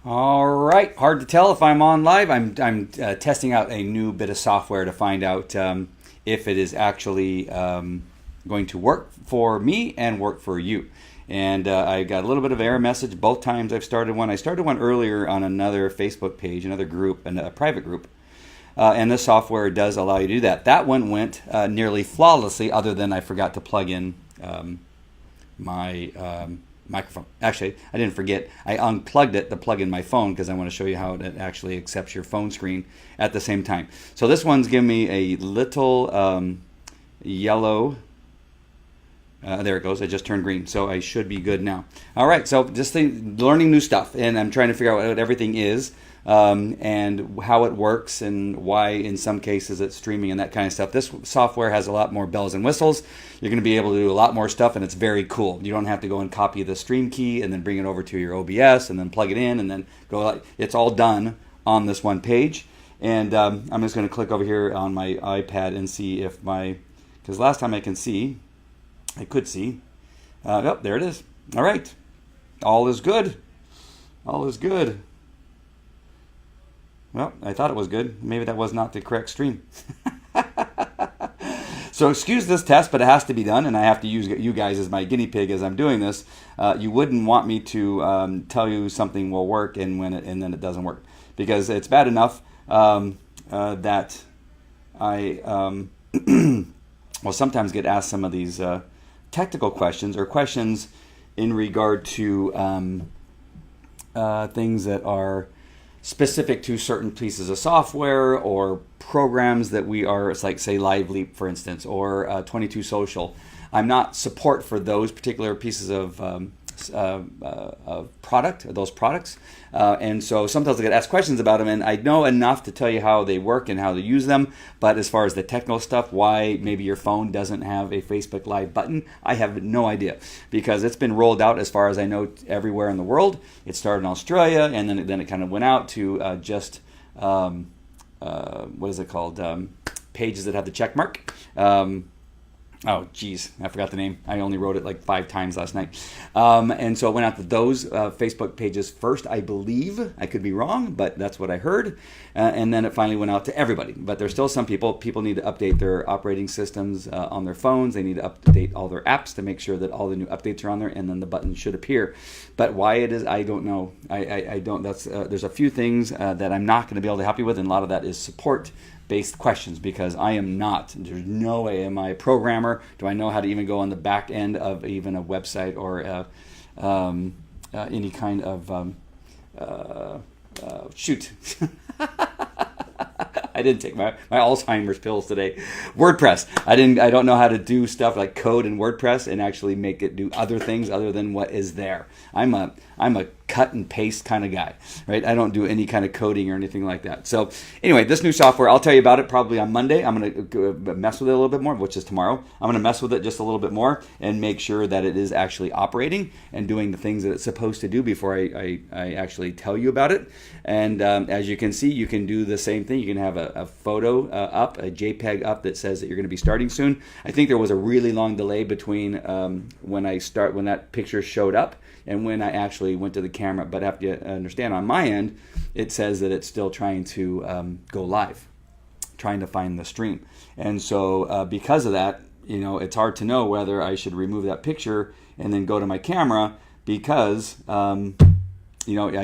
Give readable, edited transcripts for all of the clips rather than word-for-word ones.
All right, hard to tell if I'm on live. I'm testing out a new bit of software to find out if it is actually going to work for me and work for you. And I got a little bit of error message both times I've started one. I started one earlier on another Facebook page, another group, a private group. And this software does allow you to do that. That one went nearly flawlessly, other than I forgot to plug in my microphone. Actually, I didn't forget. I unplugged it to plug in my phone because I want to show you how it actually accepts your phone screen at the same time. So this one's giving me a little yellow. There it goes. I just turned green, so I should be good now. All right, so just learning new stuff, and I'm trying to figure out what everything is. And how it works and why in some cases it's streaming and that kind of stuff. This software has a lot more bells and whistles. You're going to be able to do a lot more stuff, and it's very cool. You don't have to go and copy the stream key and then bring it over to your OBS and then plug it in and then go. It's all done on this one page. And I'm just going to click over here on my iPad and see if because last time I could see. Oh, there it is. All right. All is good. All is good. Well, I thought it was good. Maybe that was not the correct stream. So excuse this test, but it has to be done, and I have to use you guys as my guinea pig as I'm doing this. You wouldn't want me to tell you something will work and then it doesn't work, because it's bad enough that I will sometimes get asked some of these technical questions or questions in regard to things that are specific to certain pieces of software or programs that we are, it's like say Live Leap, for instance, or 22 Social. I'm not support for those particular pieces of those products. And so sometimes I get asked questions about them, and I know enough to tell you how they work and how to use them. But as far as the technical stuff, why maybe your phone doesn't have a Facebook Live button, I have no idea, because it's been rolled out, as far as I know, everywhere in the world. It started in Australia, and then it kind of went out to what is it called? Pages that have the check mark. Oh, geez, I forgot the name. I only wrote it like 5 times last night. And so it went out to those Facebook pages first, I believe. I could be wrong, but that's what I heard. And then it finally went out to everybody. But there's still some people need to update their operating systems on their phones. They need to update all their apps to make sure that all the new updates are on there, and then the button should appear. But why it is, I don't know. I don't. There's a few things that I'm not going to be able to help you with, and a lot of that is support-based questions, because I am not. There's no way am I a programmer. Do I know how to even go on the back end of even a website or any kind of shoot. I didn't take my Alzheimer's pills today. WordPress. I don't know how to do stuff like code in WordPress and actually make it do other things other than what is there. I'm a cut and paste kind of guy, right? I don't do any kind of coding or anything like that. So anyway, this new software, I'll tell you about it probably on Monday. I'm going to mess with it a little bit more, which is tomorrow. I'm going to mess with it just a little bit more and make sure that it is actually operating and doing the things that it's supposed to do before I actually tell you about it. And as you can see, you can do the same thing. You can have a photo up, a JPEG up that says that you're going to be starting soon. I think there was a really long delay between when that picture showed up and when I actually went to the camera. But I have to understand, on my end, it says that it's still trying to go live, trying to find the stream. And so because of that, it's hard to know whether I should remove that picture and then go to my camera, because I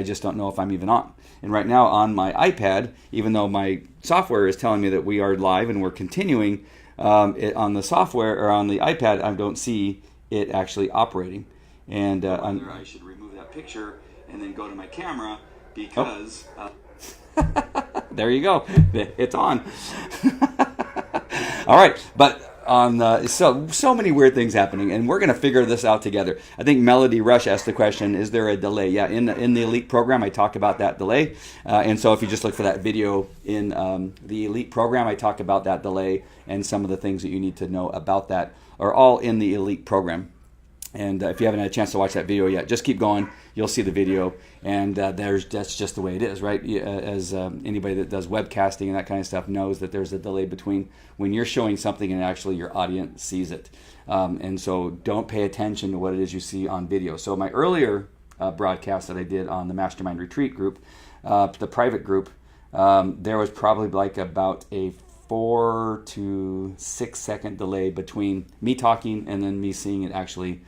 just don't know if I'm even on. And right now on my iPad, even though my software is telling me that we are live and we're continuing, on the software or on the iPad, I don't see it actually operating. And whether I should remove that picture and then go to my camera, because there you go, it's on. All right, but on so many weird things happening, and we're going to figure this out together. I think Melody Rush asked the question, is there a delay? Yeah, in the Elite program, I talk about that delay. And so if you just look for that video in the Elite program, I talk about that delay and some of the things that you need to know about that are all in the Elite program. And if you haven't had a chance to watch that video yet, just keep going. You'll see the video, and that's just the way it is, right? As anybody that does webcasting and that kind of stuff knows, that there's a delay between when you're showing something and actually your audience sees it. And so don't pay attention to what it is you see on video. So my earlier broadcast that I did on the Mastermind Retreat group, the private group, there was probably like about a 4 to 6 second delay between me talking and then me seeing it actually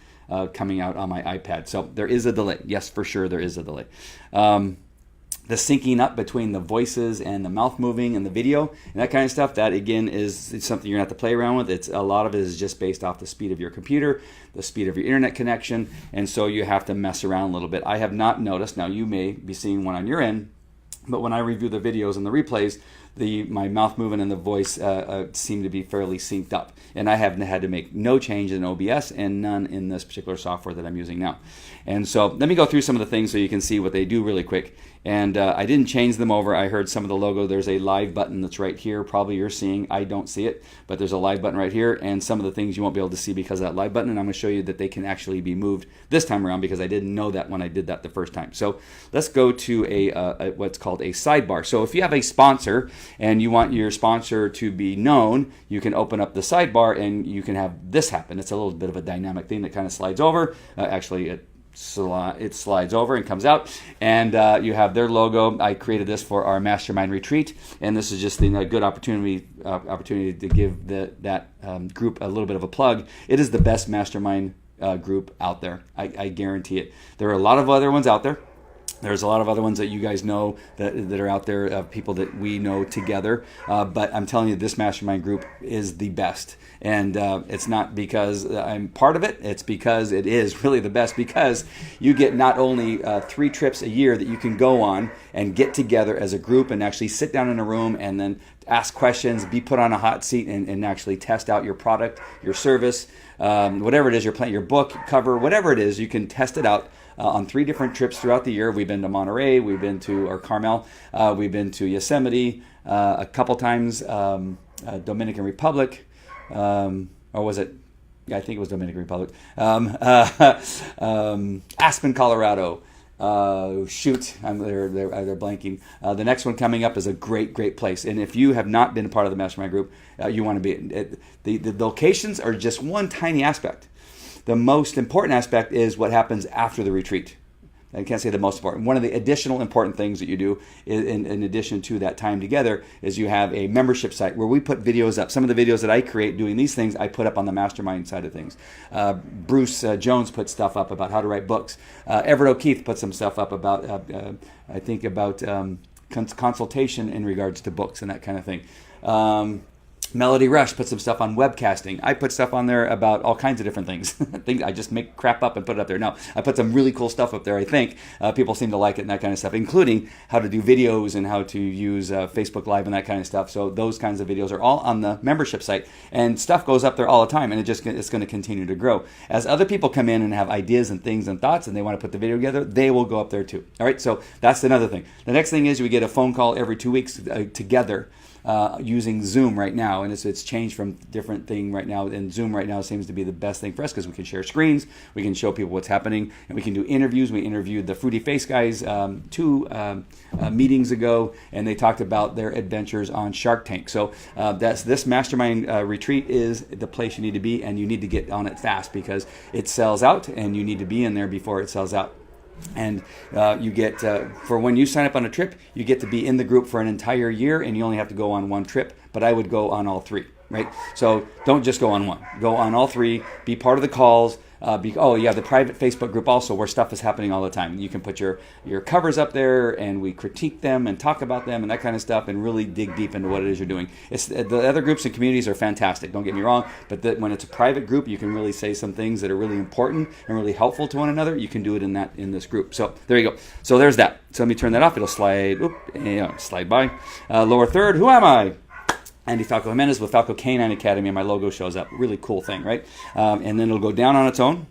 coming out on my iPad. So there is a delay. Yes, for sure, there is a delay. The syncing up between the voices and the mouth moving and the video and that kind of stuff, that again is something you're going to have to play around with. A lot of it is just based off the speed of your computer, the speed of your internet connection, and so you have to mess around a little bit. I have not noticed, now you may be seeing one on your end, but when I review the videos and the replays, my mouth movement and the voice seem to be fairly synced up. And I have had to make no change in OBS and none in this particular software that I'm using now. And so let me go through some of the things so you can see what they do really quick. And I didn't change them over. I heard some of the logo. There's a live button that's right here. Probably you're seeing. I don't see it, but there's a live button right here. And some of the things you won't be able to see because of that live button. And I'm going to show you that they can actually be moved this time around because I didn't know that when I did that the first time. So let's go to a what's called a sidebar. So if you have a sponsor and you want your sponsor to be known, you can open up the sidebar and you can have this happen. It's a little bit of a dynamic thing that kind of slides over. It slides over and comes out, and you have their logo. I created this for our Mastermind Retreat, and this is just a good opportunity to give that group a little bit of a plug. It is the best Mastermind group out there. I guarantee it. There are a lot of other ones out there. There's a lot of other ones that you guys know that are out there, people that we know together. But I'm telling you, this mastermind group is the best. And it's not because I'm part of it. It's because it is really the best, because you get not only 3 trips a year that you can go on and get together as a group and actually sit down in a room and then ask questions, be put on a hot seat and actually test out your product, your service, whatever it is, your book, cover, whatever it is, you can test it out. On 3 different trips throughout the year. We've been to Monterey, we've been to Carmel, we've been to Yosemite, a couple times, Dominican Republic, or was it? Yeah, I think it was Dominican Republic. Aspen, Colorado. They're blanking. The next one coming up is a great place. And if you have not been a part of the Mastermind group, you want to be. The locations are just one tiny aspect. The most important aspect is what happens after the retreat. I can't say the most important. One of the additional important things that you do in addition to that time together is you have a membership site where we put videos up. Some of the videos that I create doing these things, I put up on the Mastermind side of things. Bruce Jones puts stuff up about how to write books. Everett O'Keefe put some stuff up about, consultation in regards to books and that kind of thing. Melody Rush put some stuff on webcasting. I put stuff on there about all kinds of different things. I just make crap up and put it up there. No, I put some really cool stuff up there, I think. People seem to like it and that kind of stuff, including how to do videos and how to use Facebook Live and that kind of stuff. So those kinds of videos are all on the membership site. And stuff goes up there all the time, and it's going to continue to grow. As other people come in and have ideas and things and thoughts and they want to put the video together, they will go up there too. All right, so that's another thing. The next thing is we get a phone call every 2 weeks together. Using Zoom right now, and it's changed from different thing right now, and Zoom right now seems to be the best thing for us because we can share screens, we can show people what's happening, and we can do interviews. We interviewed the Fruity Face guys 2 meetings ago, and they talked about their adventures on Shark Tank. So this Mastermind retreat is the place you need to be, and you need to get on it fast because it sells out, and you need to be in there before it sells out. And you get, for when you sign up on a trip, you get to be in the group for an entire year, and you only have to go on 1 trip, but I would go on all 3, right? So don't just go on 1. Go on all 3, be part of the calls. The private Facebook group also, where stuff is happening all the time. You can put your covers up there, and we critique them and talk about them and that kind of stuff, and really dig deep into what it is you're doing. The other groups and communities are fantastic, don't get me wrong, but when it's a private group, you can really say some things that are really important and really helpful to one another. You can do it in this group. So there you go. So there's that. So let me turn that off. It'll slide by. Lower third, who am I? Andy Falco Jimenez with Falco Canine Academy, and my logo shows up. Really cool thing, right? And then it'll go down on its own.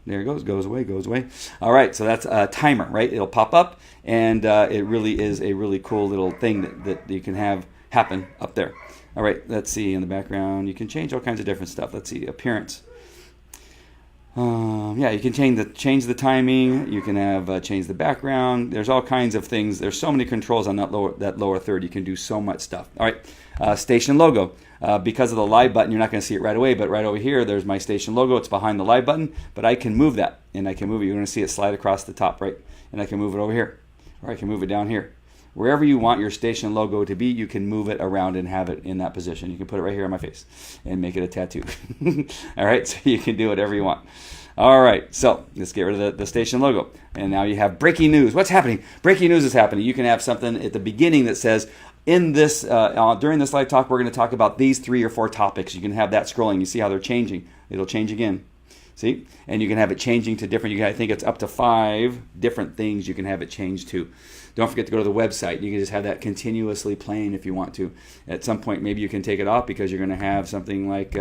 There it goes away. All right, so that's a timer, right? It'll pop up, and it really is a really cool little thing that you can have happen up there. All right, let's see in the background. You can change all kinds of different stuff. Let's see, appearance. Yeah, you can change the timing. You can have change the background. There's all kinds of things. There's so many controls on that lower third. You can do so much stuff. All right, station logo. Because of the live button, you're not going to see it right away. But right over here, there's my station logo. It's behind the live button. But I can move that, and I can move it. You're going to see it slide across the top, right? And I can move it over here, or I can move it down here. Wherever you want your station logo to be, you can move it around and have it in that position. You can put it right here on my face and make it a tattoo. All right, so you can do whatever you want. All right, so let's get rid of the station logo. And now you have breaking news. What's happening? Breaking news is happening. You can have something at the beginning that says, in this during this live talk, we're going to talk about these 3 or 4 topics. You can have that scrolling. You see how they're changing. It'll change again. See? And you can have it changing to different, I think it's up to 5 different things you can have it change to. Don't forget to go to the website. You can just have that continuously playing if you want to. At some point, maybe you can take it off because you're going to have something like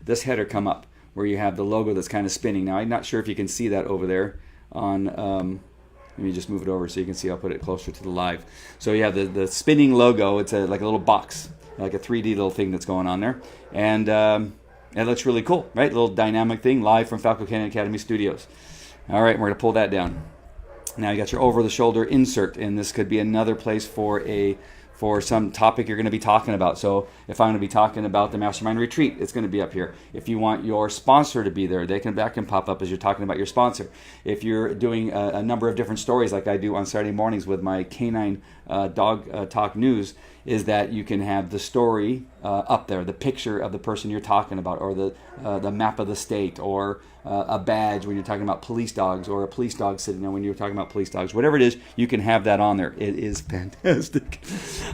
this header come up where you have the logo that's kind of spinning. Now, I'm not sure if you can see that over there on, let me just move it over so you can see. I'll put it closer to the live. So you have the spinning logo. It's like a little box, like a 3D little thing that's going on there. And it looks really cool, right? A little dynamic thing live from Falco Canyon Academy Studios. All right, we're going to pull that down. Now you got your over-the-shoulder insert, and this could be another place for some topic you're going to be talking about. So if I'm going to be talking about the Mastermind Retreat, it's going to be up here. If you want your sponsor to be there, that can pop up as you're talking about your sponsor. If you're doing a number of different stories like I do on Saturday mornings with my Canine Dog Talk News, is that you can have the story up there, the picture of the person you're talking about, or the map of the state, or a badge when you're talking about police dogs, or a police dog sitting there when you're talking about police dogs. Whatever it is, you can have that on there. It is fantastic.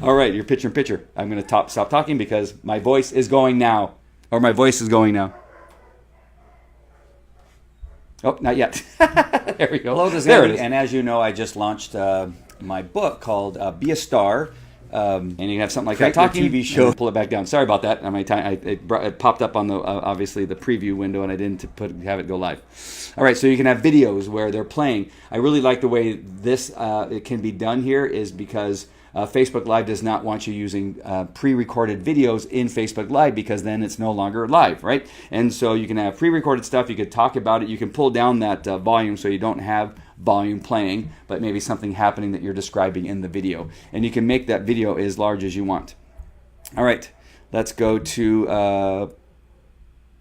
All right, your picture-in-picture. I'm going to stop talking because my voice is going now. Or my voice is going now. Oh, not yet. There we go. Hello, this is there Andy, it is. and as you know, I just launched my book called Be a Star. And you can have something like Create that talking. your TV show. Pull it back down. Sorry about that. It popped up on the obviously the preview window, and I didn't have it go live. All right, so you can have videos where they're playing. I really like the way this it can be done here, is because Facebook Live does not want you using pre-recorded videos in Facebook Live, because then it's no longer live, right? And so you can have pre-recorded stuff. You could talk about it. You can pull down that volume so you don't have volume playing, but maybe something happening that you're describing in the video. And you can make that video as large as you want. All right, let's go to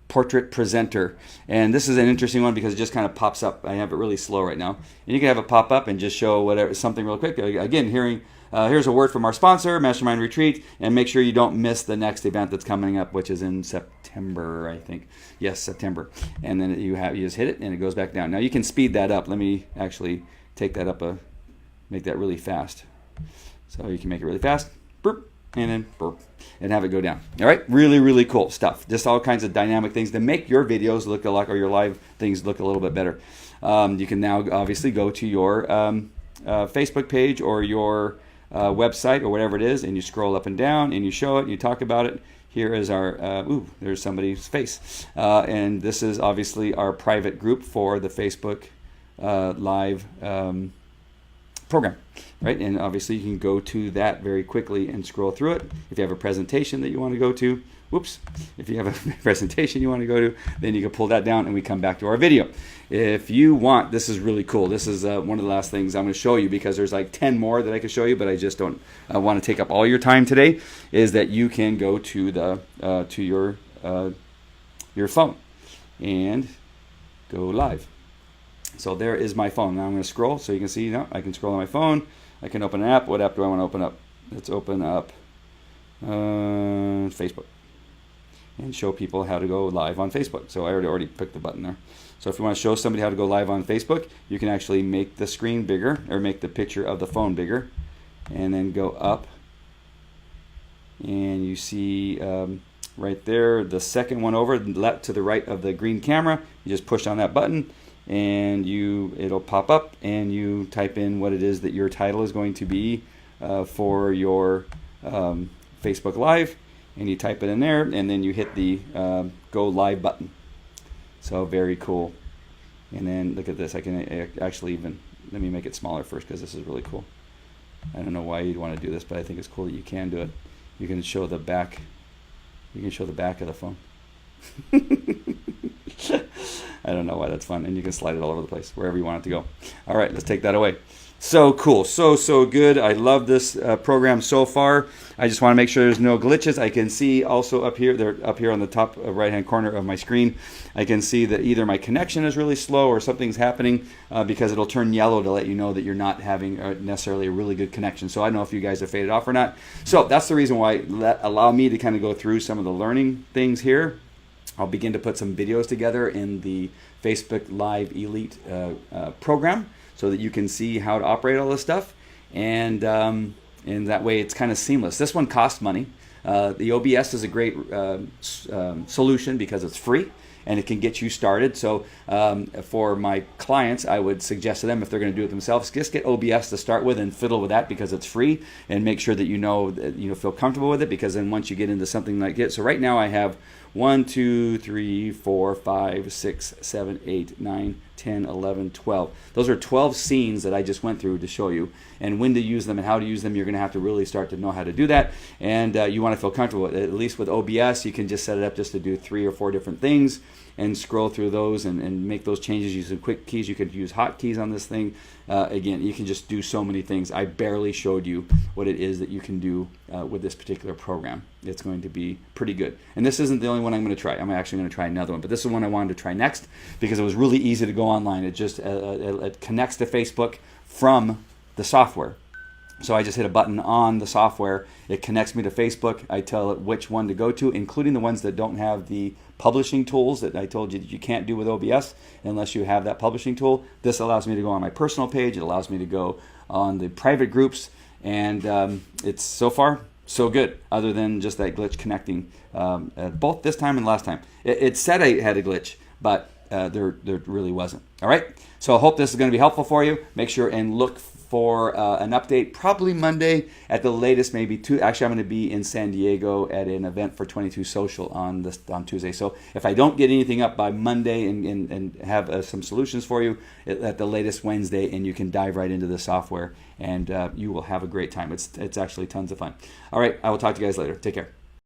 Portrait Presenter. And this is an interesting one because it just kind of pops up. I have it really slow right now. And you can have it pop up and just show something real quick. Again, here's a word from our sponsor, Mastermind Retreat, and make sure you don't miss the next event that's coming up, which is in September, I think. Yes, September. And then you just hit it, and it goes back down. Now you can speed that up. Let me actually take that up, make that really fast. So you can make it really fast, burp, and then burp, and have it go down. All right, really, really cool stuff. Just all kinds of dynamic things to make your videos look like, or your live things look a little bit better. You can now obviously go to your Facebook page or your website or whatever it is, and you scroll up and down and you show it and you talk about it. Here is our, there's somebody's face. And this is obviously our private group for the Facebook Live program, right? And obviously you can go to that very quickly and scroll through it. If you have a presentation that you want to go to, if you have a presentation you want to go to, then you can pull that down and we come back to our video. If you want, this is really cool. This is one of the last things I'm going to show you, because there's like 10 more that I could show you, but I just don't want to take up all your time today, is that you can go to your phone and go live. So there is my phone. Now I'm going to scroll so you can see. I can scroll on my phone. I can open an app. What app do I want to open up? Let's open up Facebook and show people how to go live on Facebook. So I already picked the button there. So if you want to show somebody how to go live on Facebook, you can actually make the screen bigger, or make the picture of the phone bigger, and then go up. And you see right there, the second one over, left to the right of the green camera. You just push on that button, and it'll pop up, and you type in what it is that your title is going to be for your Facebook Live, and you type it in there, and then you hit the go live button. So very cool. And then look at this. I can actually even, let me make it smaller first, because this is really cool. I don't know why you'd want to do this, but I think it's cool that you can do it. You can show the back. You can show the back of the phone. I don't know why that's fun. And you can slide it all over the place, wherever you want it to go. All right, let's take that away. So cool. So good. I love this program so far. I just want to make sure there's no glitches. I can see also up here, they're up here on the top right-hand corner of my screen, I can see that either my connection is really slow or something's happening because it'll turn yellow to let you know that you're not having necessarily a really good connection. So I don't know if you guys have faded off or not. So that's the reason why allow me to kind of go through some of the learning things here. I'll begin to put some videos together in the Facebook Live Elite program so that you can see how to operate all this stuff. And that way it's kind of seamless. This one costs money. The OBS is a great solution because it's free and it can get you started. So for my clients, I would suggest to them, if they're going to do it themselves, just get OBS to start with and fiddle with that because it's free, and make sure that feel comfortable with it, because then once you get into something like it. So right now I have 1, 2, 3, 4, 5, 6, 7, 8, 9, 10, 11, 12. Those are 12 scenes that I just went through to show you, and when to use them and how to use them. You're going to have to really start to know how to do that, and you want to feel comfortable with it. At least with OBS, you can just set it up just to do 3 or 4 different things and scroll through those and make those changes using quick keys. You could use hotkeys on this thing. Again, you can just do so many things. I barely showed you what it is that you can do with this particular program. It's going to be pretty good. And this isn't the only one I'm going to try. I'm actually going to try another one, but this is one I wanted to try next because it was really easy to go online. It just it connects to Facebook from the software. So I just hit a button on the software. It connects me to Facebook. I tell it which one to go to, including the ones that don't have the publishing tools that I told you that you can't do with OBS unless you have that publishing tool. This allows me to go on my personal page. It allows me to go on the private groups, and it's so far so good, other than just that glitch connecting both this time and last time. It said I had a glitch, but there really wasn't. All right, so I hope this is going to be helpful for you. Make sure and look for an update probably Monday at the latest, maybe two. Actually, I'm going to be in San Diego at an event for 22 Social on Tuesday. So if I don't get anything up by Monday and have some solutions for you at the latest Wednesday, and you can dive right into the software, and you will have a great time. It's actually tons of fun. All right, I will talk to you guys later. Take care.